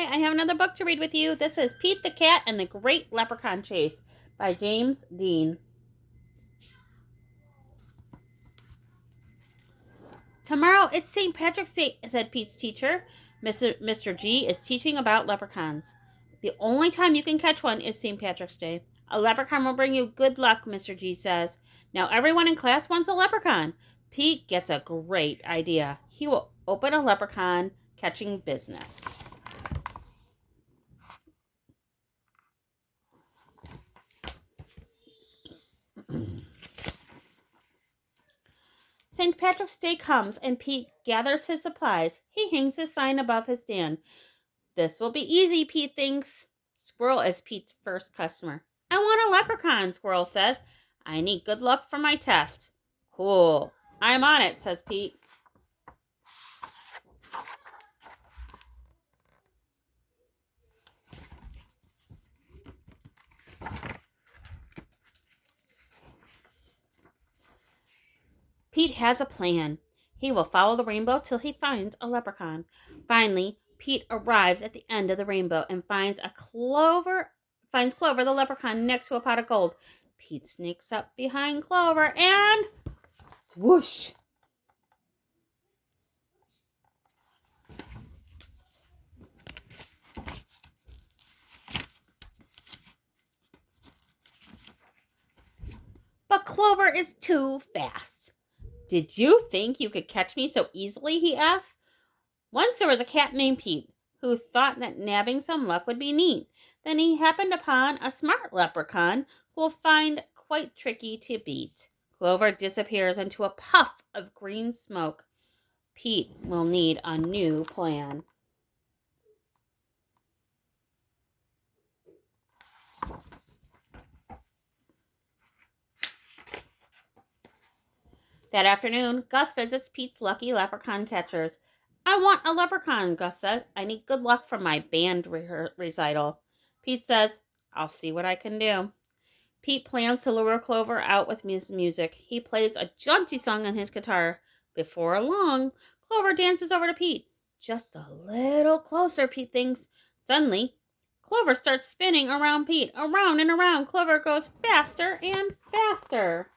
Hi, I have another book to read with you. This is Pete the Cat and the Great Leprechaun Chase by James Dean. Tomorrow it's St. Patrick's Day, said Pete's teacher. Mr. G is teaching about leprechauns. The only time you can catch one is St. Patrick's Day. A leprechaun will bring you good luck, Mr. G says. Now everyone in class wants a leprechaun. Pete gets a great idea. He will open a leprechaun catching business. St. Patrick's Day comes and Pete gathers his supplies. He hangs his sign above his stand. This will be easy, Pete thinks. Squirrel is Pete's first customer. I want a leprechaun, Squirrel says. I need good luck for my test. Cool. I'm on it, says Pete. Pete has a plan. He will follow the rainbow till he finds a leprechaun. Finally, Pete arrives at the end of the rainbow and finds Clover the leprechaun next to a pot of gold. Pete sneaks up behind Clover and swoosh! But Clover is too fast. Did you think you could catch me so easily? He asked. Once there was a cat named Pete who thought that nabbing some luck would be neat. Then he happened upon a smart leprechaun who will find quite tricky to beat. Clover disappears into a puff of green smoke. Pete will need a new plan. That afternoon, Gus visits Pete's lucky leprechaun catchers. I want a leprechaun, Gus says. I need good luck for my band recital. Pete says, I'll see what I can do. Pete plans to lure Clover out with his music. He plays a jaunty song on his guitar. Before long, Clover dances over to Pete. Just a little closer, Pete thinks. Suddenly, Clover starts spinning around Pete. Around and around, Clover goes faster and faster.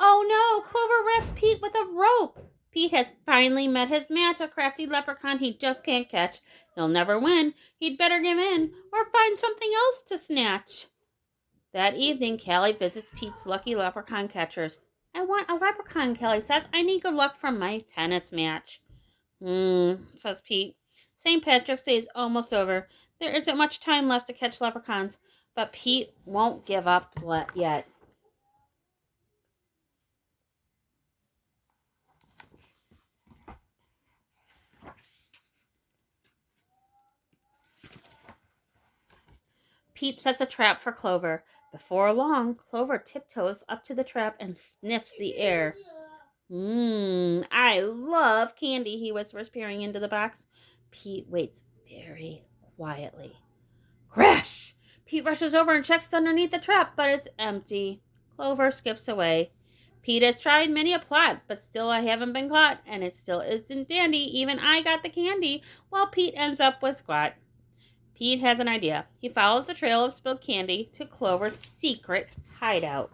Oh no, Clover wraps Pete with a rope. Pete has finally met his match, a crafty leprechaun he just can't catch. He'll never win. He'd better give in or find something else to snatch. That evening, Callie visits Pete's lucky leprechaun catchers. I want a leprechaun, Callie says. I need good luck from my tennis match. Says Pete. St. Patrick's Day is almost over. There isn't much time left to catch leprechauns, but Pete won't give up yet. Pete sets a trap for Clover. Before long, Clover tiptoes up to the trap and sniffs the air. I love candy, he whispers, peering into the box. Pete waits very quietly. Crash! Pete rushes over and checks underneath the trap, but it's empty. Clover skips away. Pete has tried many a plot, but still I haven't been caught, and it still isn't dandy. Even I got the candy, while Pete ends up with squat. Pete has an idea. He follows the trail of spilled candy to Clover's secret hideout.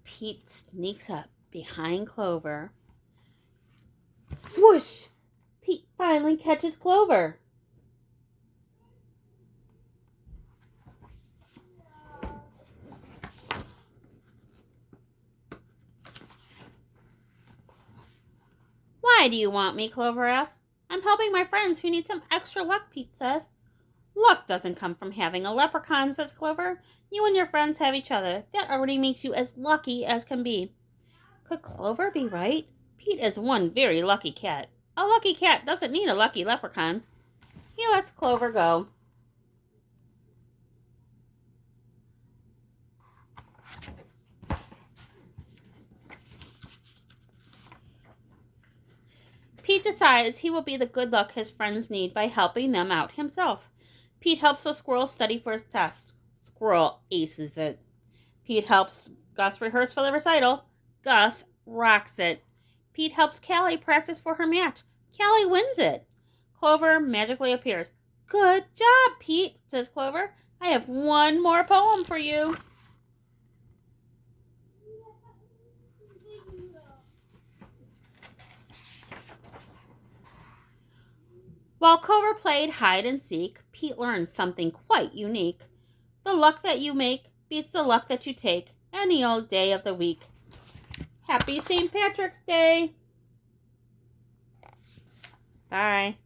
Pete sneaks up behind Clover. Swoosh! Pete finally catches Clover. Why do you want me? Clover asks. I'm helping my friends who need some extra luck, Pete says. Luck doesn't come from having a leprechaun, says Clover. You and your friends have each other. That already makes you as lucky as can be. Could Clover be right? Pete is one very lucky cat. A lucky cat doesn't need a lucky leprechaun. He lets Clover go. Pete decides he will be the good luck his friends need by helping them out himself. Pete helps the squirrel study for his test. Squirrel aces it. Pete helps Gus rehearse for the recital. Gus rocks it. Pete helps Callie practice for her match. Callie wins it. Clover magically appears. Good job, Pete, says Clover. I have one more poem for you. While Clover played hide and seek, Pete learned something quite unique. The luck that you make beats the luck that you take any old day of the week. Happy St. Patrick's Day! Bye.